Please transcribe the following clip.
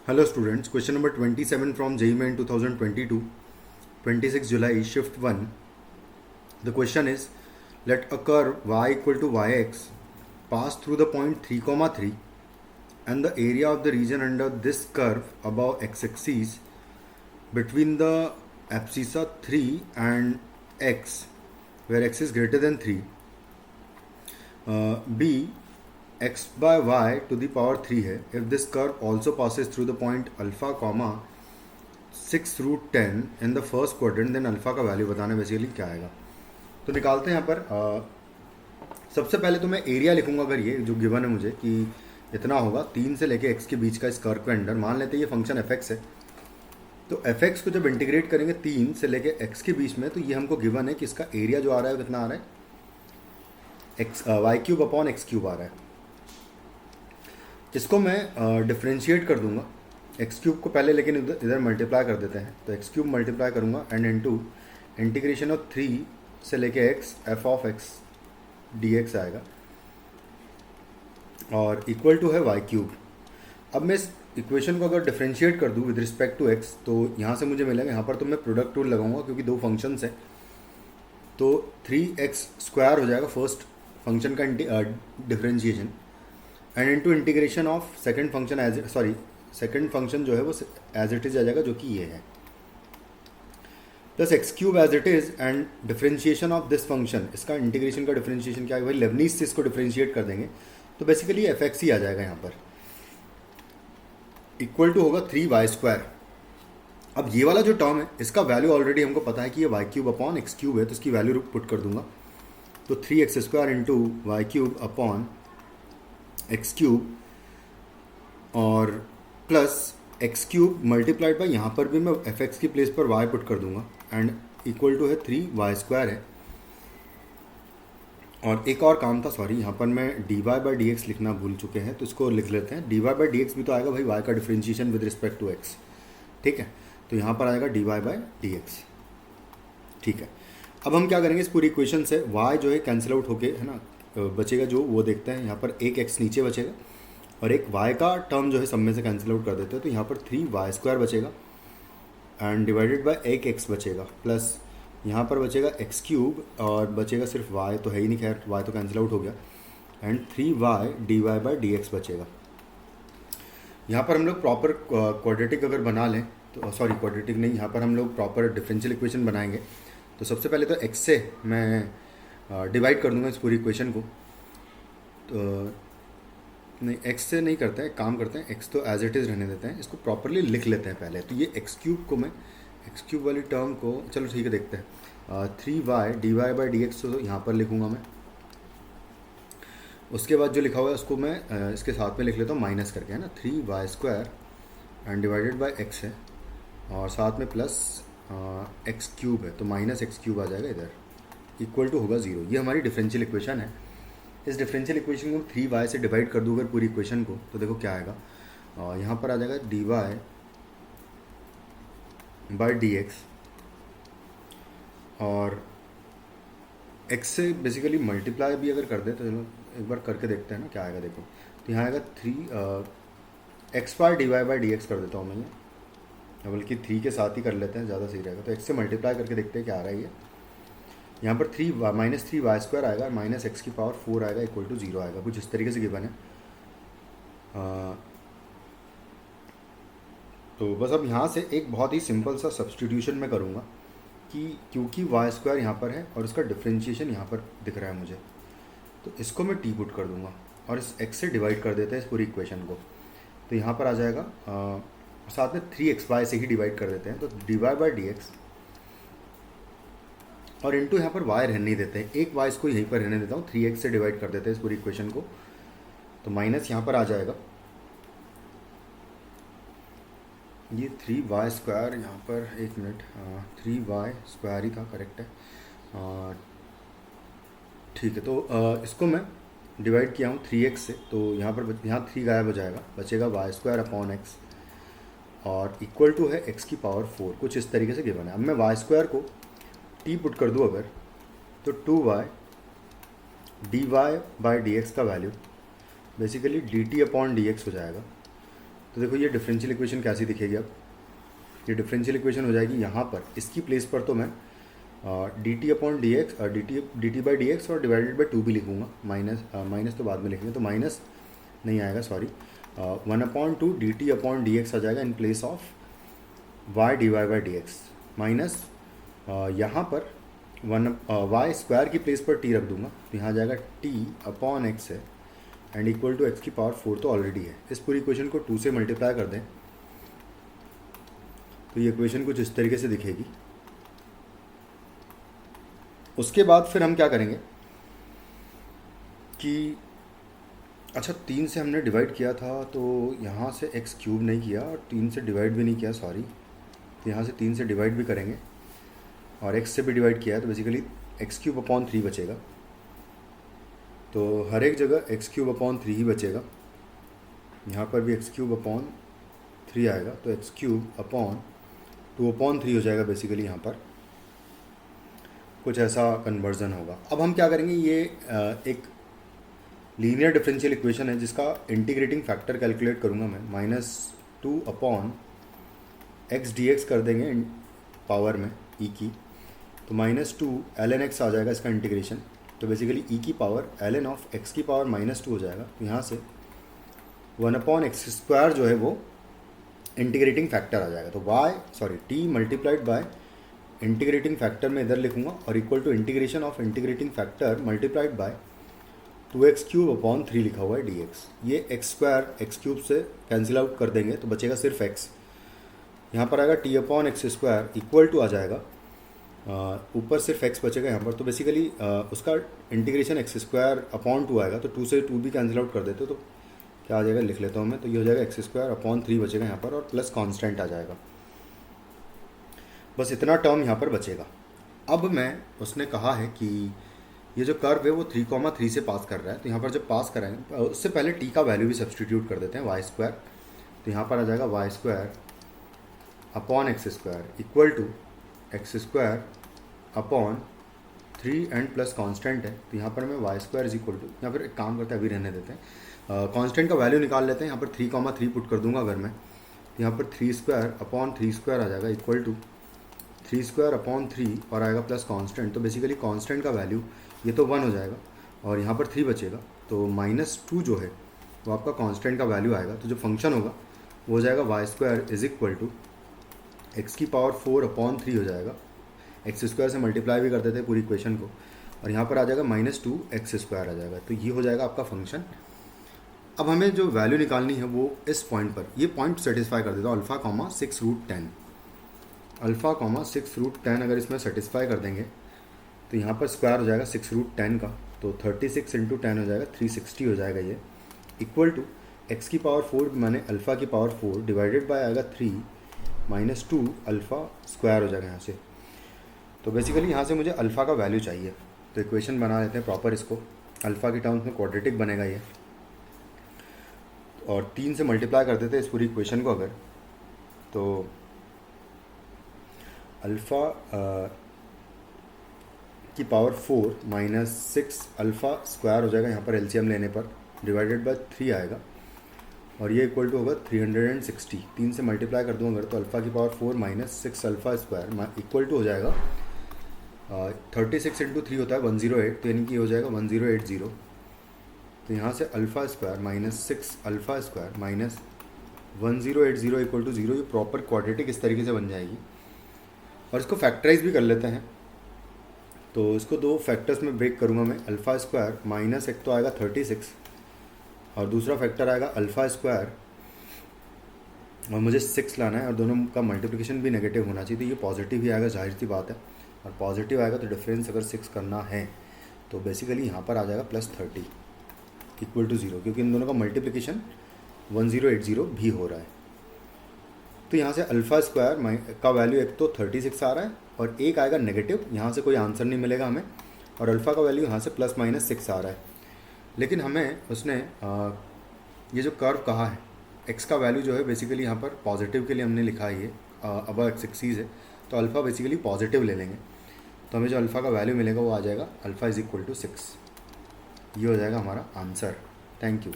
Hello students, question number 27 from JEE Main 2022, 26 July, shift 1. The question is, let a curve y equal to yx pass through the point 3, 3 and the area of the region under this curve above x-axis between the abscissa 3 and x, where x is greater than 3, be x by y to the power 3 है. If this curve also passes through the point alpha comma 6 root 10 in the first quadrant, then alpha का value बताना basically क्या आएगा. तो निकालते हैं यहाँ पर. सबसे पहले तो मैं एरिया लिखूंगा. अगर ये जो गिवन है मुझे कि इतना होगा 3 से लेके x के बीच का इस कर्व के अंडर, मान लेते हैं ये फंक्शन fx है. तो fx को जब इंटीग्रेट करेंगे 3 से लेके x के बीच में, तो ये हमको गिवन है कि इसका एरिया जो आ रहा है कितना आ रहा है, Y cube upon X cube आ रहा है. इसको मैं डिफ्रेंशिएट कर दूंगा. एक्स क्यूब को पहले लेकिन इधर मल्टीप्लाई कर देते हैं. तो एक्स क्यूब मल्टीप्लाई करूंगा एंड इनटू इंटीग्रेशन ऑफ 3 से लेके x F of x D x आएगा और इक्वल टू है वाई क्यूब. अब मैं इस इक्वेशन को अगर डिफ्रेंशिएट कर दूँ विद रिस्पेक्ट टू एक्स, तो यहाँ से मुझे मिलेगा, यहाँ पर तो मैं प्रोडक्ट टूल लगाऊंगा क्योंकि दो फंक्शंस हैं. तो 3x² हो जाएगा फर्स्ट फंक्शन का differentiation and into integration of second function second function जो है वो एज इट इज आ जाएगा, जो कि ये है, plus X cube as it is and differentiation of this function. इसका इंटीग्रेशन का डिफरेंशिएशन क्या है भाई, लेबनीज से इसको डिफरेंशिएट कर देंगे तो बेसिकली एफ एक्स ही आ जाएगा यहाँ पर. इक्वल टू होगा 3y². अब ये वाला जो टर्म है इसका वैल्यू ऑलरेडी हमको पता है कि ये Y cube upon X cube है, तो इसकी वैल्यू पुट कर दूंगा. तो 3x² into Y cube upon X cube और plus X cube multiplied by, यहाँ पर भी मैं एफ एक्स की प्लेस पर वाई पुट कर दूंगा एंड इक्वल टू है 3y² है. और एक और काम था, सॉरी, यहाँ पर मैं dy बाई डी एक्स लिखना भूल चुके हैं, तो इसको लिख लेते हैं. dy बाई डी एक्स भी तो आएगा भाई y का differentiation with respect to x. ठीक है, तो यहाँ पर आएगा dy बाई डी एक्स. ठीक है, अब हम क्या करेंगे, इस पूरी इक्वेशन से y जो है कैंसिल आउट होके, है ना, बचेगा जो वो देखते हैं. यहाँ पर एक x नीचे बचेगा और एक y का टर्म जो है सब में से कैंसिल आउट कर देते हैं. तो यहाँ पर 3y² बचेगा एंड डिवाइडेड बाय एक x बचेगा, प्लस यहाँ पर बचेगा एक्स क्यूब और बचेगा सिर्फ y, तो है ही नहीं, खैर y तो कैंसिल आउट हो गया, and 3y dy by D x बचेगा. यहाँ पर हम लोग प्रॉपर क्वाड्रेटिक अगर बना लें तो, सॉरी क्वाड्रेटिक नहीं, यहाँ पर हम लोग प्रॉपर डिफरेंशियल इक्वेशन बनाएंगे. तो सबसे पहले तो x से मैं डिवाइड कर दूंगा इस पूरी इक्वेशन को. तो नहीं, x से नहीं करते हैं, काम करते हैं, x तो एज इट इज़ रहने देते हैं, इसको प्रॉपरली लिख लेते हैं पहले. तो ये एक्स क्यूब को मैं, एक्स क्यूब वाली टर्म को, चलो ठीक है देखते हैं, 3y dy by D x तो यहाँ पर लिखूँगा मैं. उसके बाद जो लिखा हुआ है उसको मैं इसके साथ में लिख लेता हूँ माइनस करके, है ना. 3y² and divided by x है और साथ में प्लस एक्स क्यूब है, तो माइनस एक्स क्यूब आ जाएगा इधर, इक्वल टू होगा 0. ये हमारी डिफरेंशियल इक्वेशन है. इस डिफरेंशियल इक्वेशन को 3y से डिवाइड कर दूँ अगर पूरी इक्वेशन को, तो देखो क्या आएगा, यहाँ पर आ जाएगा dy बाई डी एक्स और x से बेसिकली मल्टीप्लाई भी अगर कर दे तो चलो एक बार करके देखते हैं ना क्या आएगा. देखो तो यहाँ आएगा 3x² dy by D x कर देता हूँ मैं, ये बल्कि 3 के साथ ही कर लेते हैं, ज़्यादा सही रहेगा. तो x से मल्टीप्लाई करके देखते हैं क्या आ रहा है. ये यहाँ पर -3y² आएगा, माइनस एक्स की पावर 4 आएगा, इक्वल टू 0 आएगा. कुछ इस तरीके से गिवन है. तो बस अब यहाँ से एक बहुत ही सिंपल सा सब्सटीट्यूशन मैं करूँगा कि क्योंकि y² यहाँ पर है और इसका डिफ्रेंशिएशन यहाँ पर दिख रहा है मुझे, तो इसको मैं t पुट कर दूँगा और इस x से डिवाइड कर देते हैं इस पूरी इक्वेशन को. तो यहाँ पर आ जाएगा, साथ में 3xy से ही डिवाइड कर देते हैं, तो dy बाई डी एक्स और इनटू यहाँ पर y रहने नहीं देते हैं, एक y इसको यहीं पर रहने देता हूँ, 3x से डिवाइड कर देते हैं इस पूरी इक्वेशन को. तो माइनस यहाँ पर आ जाएगा ये 3y² यहाँ पर, एक मिनट, 3y² ही था, करेक्ट है. ठीक है, तो इसको मैं डिवाइड किया हूँ 3x से, तो यहाँ पर यहाँ 3 गायब हो जाएगा, बचेगा y² अपॉन एक्स और इक्वल टू है x की पावर 4. कुछ इस तरीके से गिवन है. अब मैं y² को t पुट कर दूँ अगर, तो 2y dy by D X का value basically dt upon D X हो जाएगा. तो देखो ये डिफरेंशियल इक्वेशन कैसी दिखेगी अब, ये डिफरेंशियल इक्वेशन हो जाएगी यहाँ पर, इसकी प्लेस पर तो मैं D T upon D x D T by D x और डिवाइडेड बाई 2 भी लिखूँगा, माइनस तो बाद में लिखेंगे, तो माइनस नहीं आएगा sorry, 1/2 D T upon D X आ जाएगा in place of Y D Y by D X, minus यहाँ पर वाई स्क्वायर की प्लेस पर टी रख दूंगा, तो यहाँ आ जाएगा टी अपॉन एक्स है एंड इक्वल टू एक्स की पावर 4 तो ऑलरेडी है। इस पूरी इक्वेशन को 2 से मल्टीप्लाई कर दें तो ये इक्वेशन कुछ इस तरीके से दिखेगी। उसके बाद फिर हम क्या करेंगे कि अच्छा 3 से हमने डिवाइड किया था तो यहाँ से एक्स क्यूब नहीं किया और 3 से डिवाइड भी नहीं किया सॉरी, तो यहाँ से 3 से डिवाइड भी करेंगे और एक्स से भी डिवाइड किया है तो बेसिकली एक्स क्यूब अपॉन 3 बचेगा, तो हर एक जगह एक्स क्यूब अपॉन 3 ही बचेगा, यहाँ पर भी एक्स क्यूब अपॉन 3 आएगा, तो एक्स क्यूब अपॉन 2/3 हो जाएगा बेसिकली, यहाँ पर कुछ ऐसा कन्वर्जन होगा। अब हम क्या करेंगे, ये एक लीनियर डिफरेंशियल इक्वेशन है जिसका इंटीग्रेटिंग फैक्टर कैलकुलेट करूँगा मैं, -2 अपॉन एक्स डी एक्स कर देंगे पावर में ई की, तो -2 ln x आ जाएगा इसका इंटीग्रेशन, तो बेसिकली ई की पावर ln ऑफ x की पावर -2 हो जाएगा, तो यहाँ से 1/x² जो है वो इंटीग्रेटिंग फैक्टर आ जाएगा, तो t multiplied by integrating factor में इधर लिखूंगा और equal to integration of integrating factor multiplied by 2x³ लिखा हुआ है dx, ये x² x³ से कैंसिल आउट कर देंगे तो बचेगा सिर्फ x, यहाँ पर आएगा t/x² इक्वल टू आ जाएगा ऊपर सिर्फ x बचेगा यहाँ पर, तो बेसिकली उसका इंटीग्रेशन x² आएगा, तो 2 से 2 भी कैंसिल आउट कर देते तो क्या आ जाएगा लिख लेता हूँ मैं, तो ये हो जाएगा x² बचेगा यहाँ पर और प्लस कांस्टेंट आ जाएगा, बस इतना टर्म यहाँ पर बचेगा। अब मैं उसने कहा है कि ये जो कर्व है वो 3,3 से पास कर रहा है, तो यहाँ पर जब पास कराएंगे उससे पहले t का वैल्यू भी सब्सटीट्यूट कर देते हैं y², तो यहाँ पर आ जाएगा y² upon x² equal to x² upon 3 and plus constant है, तो यहाँ पर मैं y² इज इक्वल टू, यहाँ पर एक काम करते हैं अभी रहने देते हैं, कांस्टेंट का वैल्यू निकाल लेते हैं, यहाँ पर 3,3 पुट कर दूंगा अगर मैं, तो यहाँ पर 3² अपॉन 3² आ जाएगा इक्वल टू 3² अपॉन 3 और आएगा प्लस कांस्टेंट, तो बेसिकली कांस्टेंट का वैल्यू ये तो 1 हो जाएगा और यहाँ पर 3 बचेगा, तो -2 जो है वो आपका कांस्टेंट का वैल्यू आएगा, तो जो फंक्शन होगा वो हो जाएगा y² is equal to X की पावर 4/3 हो जाएगा, x² से मल्टीप्लाई भी कर देते हैं पूरी इक्वेशन को और यहाँ पर आ जाएगा -2 x² आ जाएगा, तो ये हो जाएगा आपका फंक्शन। अब हमें जो वैल्यू निकालनी है वो इस पॉइंट पर, ये पॉइंट सेटिस्फाई कर देता हूँ अल्फ़ा 6√10, अल्फ़ा 6√10 अगर इसमें सेटिस्फाई कर देंगे तो यहाँ पर स्क्वायर हो जाएगा 6√10 का, तो 36 × 10 हो जाएगा 360 हो जाएगा ये, इक्वल टू एक्स की पावर 4 माने अल्फ़ा की पावर 4 डिवाइडेड बाय आएगा 3 -2 अल्फ़ा स्क्वायर हो जाएगा यहाँ से, तो बेसिकली यहाँ से मुझे अल्फ़ा का वैल्यू चाहिए, तो इक्वेशन बना लेते हैं प्रॉपर इसको, अल्फ़ा की टर्म्स में क्वाड्रेटिक बनेगा ये, और 3 से मल्टीप्लाई कर देते हैं इस पूरी इक्वेशन को अगर, तो अल्फ़ा की पावर 4 -6 अल्फ़ा स्क्वायर हो जाएगा यहाँ पर एलसीएम लेने पर डिवाइडेड बाय 3 आएगा और ये इक्वल टू होगा 360, 3 से मल्टीप्लाई कर दूँ अगर तो अल्फ़ा की power 4 -6 alpha square equal to हो जाएगा 36 × 3 होता है 108, तो यानी कि हो जाएगा 1080, तो यहाँ से alpha square -6 alpha square -1080 equal to 0, ये प्रॉपर क्वाड्रेटिक इस तरीके से बन जाएगी। और इसको फैक्टराइज भी कर लेते हैं, तो इसको 2 फैक्टर्स में ब्रेक करूँगा मैं, अल्फ़ा स्क्वायर माइनस एक तो आएगा 36 और दूसरा फैक्टर आएगा अल्फ़ा स्क्वायर और मुझे 6 लाना है और दोनों का मल्टीप्लिकेशन भी नेगेटिव होना चाहिए, तो ये पॉजिटिव ही आएगा, जाहिर सी बात है, और पॉजिटिव आएगा तो डिफरेंस अगर 6 करना है तो बेसिकली यहाँ पर आ जाएगा +30 इक्वल टू 0, क्योंकि इन दोनों का मल्टीप्लिकेशन 1080 भी हो रहा है। तो यहाँ से अल्फ़ा स्क्वायर का वैल्यू एक तो 36 आ रहा है और एक आएगा नेगेटिव, यहाँ से कोई आंसर नहीं मिलेगा हमें, और अल्फ़ा का वैल्यू यहाँ से ±6 आ रहा है, लेकिन हमें उसने ये जो कर्व कहा है x का वैल्यू जो है बेसिकली यहाँ पर पॉजिटिव के लिए हमने लिखा है, ये अब x एक्सीज है तो अल्फ़ा बेसिकली पॉजिटिव ले लेंगे, तो हमें जो अल्फ़ा का वैल्यू मिलेगा वो आ जाएगा अल्फ़ा इज इक्वल टू 6, ये हो जाएगा हमारा आंसर। Thank you.